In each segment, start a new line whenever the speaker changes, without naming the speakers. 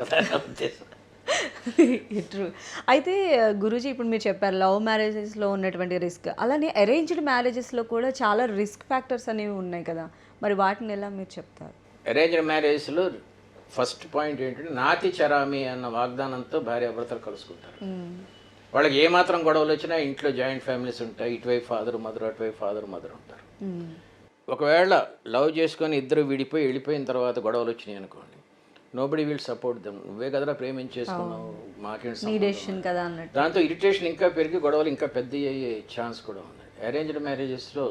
ఉద్దేశం.
ట్రూ. అయితే గురూజీ ఇప్పుడు మీరు చెప్పారు లవ్ మ్యారేజెస్‌లో ఉన్నటువంటి రిస్క్. అలానే అరేంజ్డ్ మ్యారేజెస్‌లో కూడా చాలా రిస్క్ ఫ్యాక్టర్స్ అనేవి ఉన్నాయి కదా! మరి వాటిని ఎలా మీరు చెప్తారు?
అరేంజ్డ్ మ్యారేజ్లో ఫస్ట్ పాయింట్ ఏంటంటే నాతి చరామి అన్న వాగ్దానంతో భార్యాభర్తలు కలుసుకుంటారు. వాళ్ళకి ఏమాత్రం గొడవలు వచ్చినా ఇంట్లో జాయింట్ ఫ్యామిలీస్ ఉంటాయి. ఇటువైపు ఫాదర్ మదర్, అటువైపు ఫాదర్ మదర్ ఉంటారు. ఒకవేళ లవ్ చేసుకొని ఇద్దరు విడిపోయి వెళ్ళిపోయిన తర్వాత గొడవలు వచ్చినాయి అనుకోండి, నోబడి విల్ సపోర్ట్ దెమ్. నువ్వే కదరా ప్రేమించేసుకున్నావు, మాకేంటి
నీ
సంబంధం?
డెసిషన్ కదా అన్నట్టు.
దాంతో ఇరిటేషన్ ఇంకా పెరిగి గొడవలు ఇంకా పెద్ద అయ్యే ఛాన్స్ కూడా ఉంది. అరేంజ్డ్ మ్యారేజెస్లో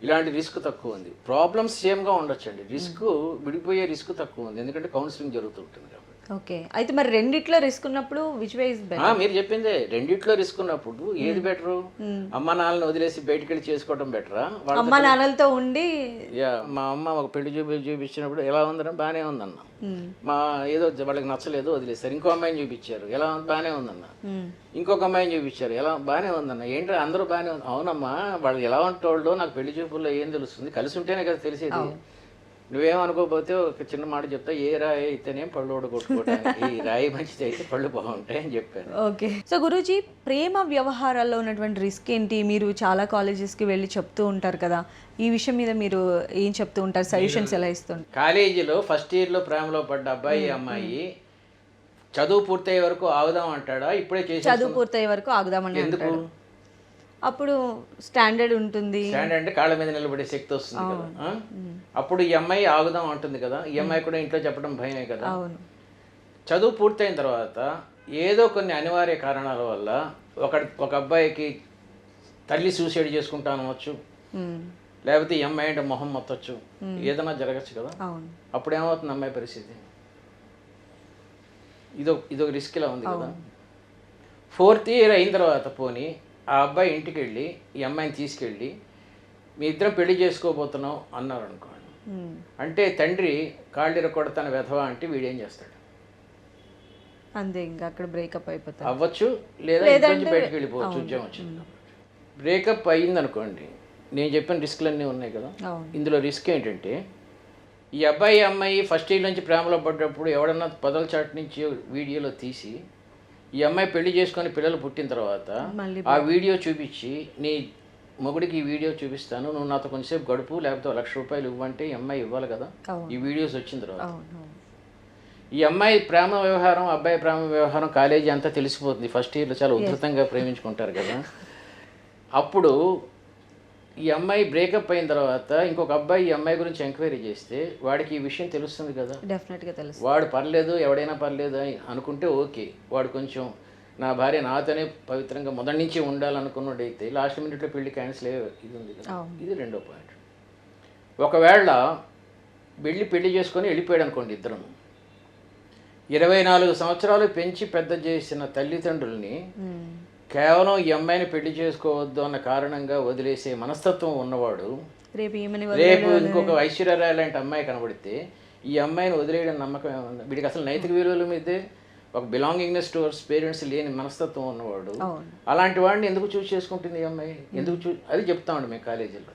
ఇలాంటి రిస్క్ తక్కువ ఉంది. ప్రాబ్లమ్స్ సేమ్గా ఉండొచ్చండి, రిస్క్ విడిపోయే రిస్క్ తక్కువ ఉంది, ఎందుకంటే కౌన్సిలింగ్ జరుగుతుంటుంది కాబట్టి.
ఓకే. అయితే మరి రెండిట్లో రిస్క్ ఉన్నప్పుడు విచ్ వే ఇస్ బెటర్?
మీరు చెప్పిందే, రెండిట్లో రిస్క్ ఉన్నప్పుడు ఏది బెటరు? అమ్మ నాన్నని వదిలేసి బయటికి వెళ్ళి చేసుకోవడం బెటరా?
అమ్మ నాన్నలతో ఉండి
మా అమ్మ ఒక పెళ్లి చూపించినప్పుడు ఎలా ఉందన్న బాగానే ఉందన్న, మా ఏదో వాళ్ళకి నచ్చలేదు వదిలేస్తారు. ఇంకో అమ్మాయిని చూపించారు, ఎలా ఉంది బాగానే ఉందన్న. ఇంకొక అమ్మాయిని చూపించారు, ఎలా బాగానే ఉందన్న. ఏంటంటే అందరూ బాగానే ఉంది. అవునమ్మా, వాళ్ళు ఎలా ఉంటాడో నాకు పెళ్లి చూపుల్లో ఏం తెలుస్తుంది, కలిసి ఉంటేనే కదా తెలిసేది. నువ్వేమనుకోకపోతే ఒక చిన్న మాట చెప్తా, ఏ రాయి అయితేనే పళ్ళు ఓడగొట్టుకోవడానికి, ఈ రాయి మంచిది అయితే పళ్ళు బాగుంటాయి అని చెప్పాను.
ఓకే. సో గురూజీ, ప్రేమ వ్యవహారాల్లో ఉన్నటువంటి రిస్క్ ఏంటి? మీరు చాలా కాలేజెస్కి వెళ్ళి చెప్తూ ఉంటారు కదా, ఈ విషయం మీద మీరు ఏం చెప్తూ ఉంటారు, సజెషన్స్ ఎలా ఇస్తుంటారు?
కాలేజీలో ఫస్ట్ ఇయర్లో ప్రేమలో పడ్డ అబ్బాయి అమ్మాయి చదువు పూర్తయ్యే వరకు ఆగుదాం అంటాడా? ఇప్పుడే చేసి
చదువు పూర్తయ్యే వరకు ఆగుదామని
ఎందుకు?
అప్పుడు స్టాండర్డ్ ఉంటుంది.
స్టాండర్డ్ అంటే కాళ్ళ మీద నిలబడే శక్తి వస్తుంది కదా. అప్పుడు ఈ అమ్మాయి ఆగుదాం అంటుంది కదా, ఈ అమ్మాయి కూడా ఇంట్లో చెప్పడం భయమే కదా. చదువు పూర్తయిన తర్వాత ఏదో కొన్ని అనివార్య కారణాల వల్ల ఒక అబ్బాయికి తల్లి సూసైడ్ చేసుకుంటాను అనవచ్చు, లేకపోతే ఈ అమ్మాయి అంటే మొహం మొత్తచ్చు, ఏదైనా జరగచ్చు కదా. అప్పుడు ఏమవుతుంది అమ్మాయి పరిస్థితి? ఇదొక రిస్క్ ఇలా ఉంది కదా. 4th ఇయర్ అయిన తర్వాత పోనీ ఆ అబ్బాయి ఇంటికి వెళ్ళి ఈ అమ్మాయిని తీసుకెళ్ళి మీ ఇద్దరం పెళ్లి చేసుకోబోతున్నాం అన్నారు అనుకోండి, అంటే తండ్రి కాళ్ళిర కొడతాన వెధవా అంటే వీడేం చేస్తాడు?
అంతే, ఇంకా అక్కడ బ్రేకప్ అయిపోతాడు
అవ్వచ్చు, లేదా బయటకు వెళ్ళిపోవచ్చు, ఉద్యోగం వచ్చింది. బ్రేకప్ అయ్యింది అనుకోండి, నేను చెప్పిన రిస్క్లన్నీ ఉన్నాయి కదా. ఇందులో రిస్క్ ఏంటంటే ఈ అబ్బాయి అమ్మాయి ఫస్ట్ ఇయర్ నుంచి ప్రేమలో పడ్డప్పుడు ఎవడన్నా పదల చాటు నుంచి వీడియోలో తీసి ఈ అమ్మాయి పెళ్లి చేసుకొని పిల్లలు పుట్టిన తర్వాత ఆ వీడియో చూపించి, నీ మొగుడికి ఈ వీడియో చూపిస్తాను, నువ్వు నాతో కొంచెంసేపు గడుపు, లేకపోతే 1,00,000 రూపాయలు ఇవ్వంటే ఈ అమ్మాయి ఇవ్వాలి కదా. ఈ వీడియోస్ వచ్చిన తర్వాత ఈ అమ్మాయి ప్రేమ వ్యవహారం, అబ్బాయి ప్రేమ వ్యవహారం కాలేజీ అంతా తెలిసిపోతుంది. ఫస్ట్ ఇయర్లో చాలా ఉధృతంగా ప్రేమించుకుంటారు కదా. అప్పుడు ఈ అమ్మాయి బ్రేకప్ అయిన తర్వాత ఇంకొక అబ్బాయి ఈ అమ్మాయి గురించి ఎంక్వైరీ చేస్తే వాడికి ఈ విషయం తెలుస్తుంది కదా.
డెఫినెట్గా తెలుస్తుంది.
వాడు పర్లేదు, ఎవడైనా పర్లేదు అని అనుకుంటే ఓకే, వాడు కొంచెం నా భార్య నాతోనే పవిత్రంగా మొదటి నుంచి ఉండాలనుకున్నట్టయితే లాస్ట్ మినిట్లో పెళ్లి క్యాన్సిల్ అయ్యే ఇది ఉంది కదా. ఇది రెండో పాయింట్. ఒకవేళ పెళ్లి చేసుకొని వెళ్ళిపోయాడు అనుకోండి, ఇద్దరం 24 సంవత్సరాలు పెంచి పెద్ద చేసిన తల్లిదండ్రుల్ని కేవలం ఈ అమ్మాయిని పెళ్లి చేసుకోవద్దు అన్న కారణంగా వదిలేసే మనస్తత్వం ఉన్నవాడు రేపు ఇంకొక ఐశ్వర్యరాయ్ లాంటి అమ్మాయి కనబడితే ఈ అమ్మాయిని వదిలేయడం నమ్మకం ఏమన్నా? వీడికి అసలు నైతిక విలువల మీదే ఒక బిలాంగింగ్నెస్ టువర్డ్స్ పేరెంట్స్ లేని మనస్తత్వం ఉన్నవాడు అలాంటి వాడిని ఎందుకు చూస్ చేసుకుంటుంది ఈ అమ్మాయి? ఎందుకు అది చెప్తామండి మేము కాలేజీలో.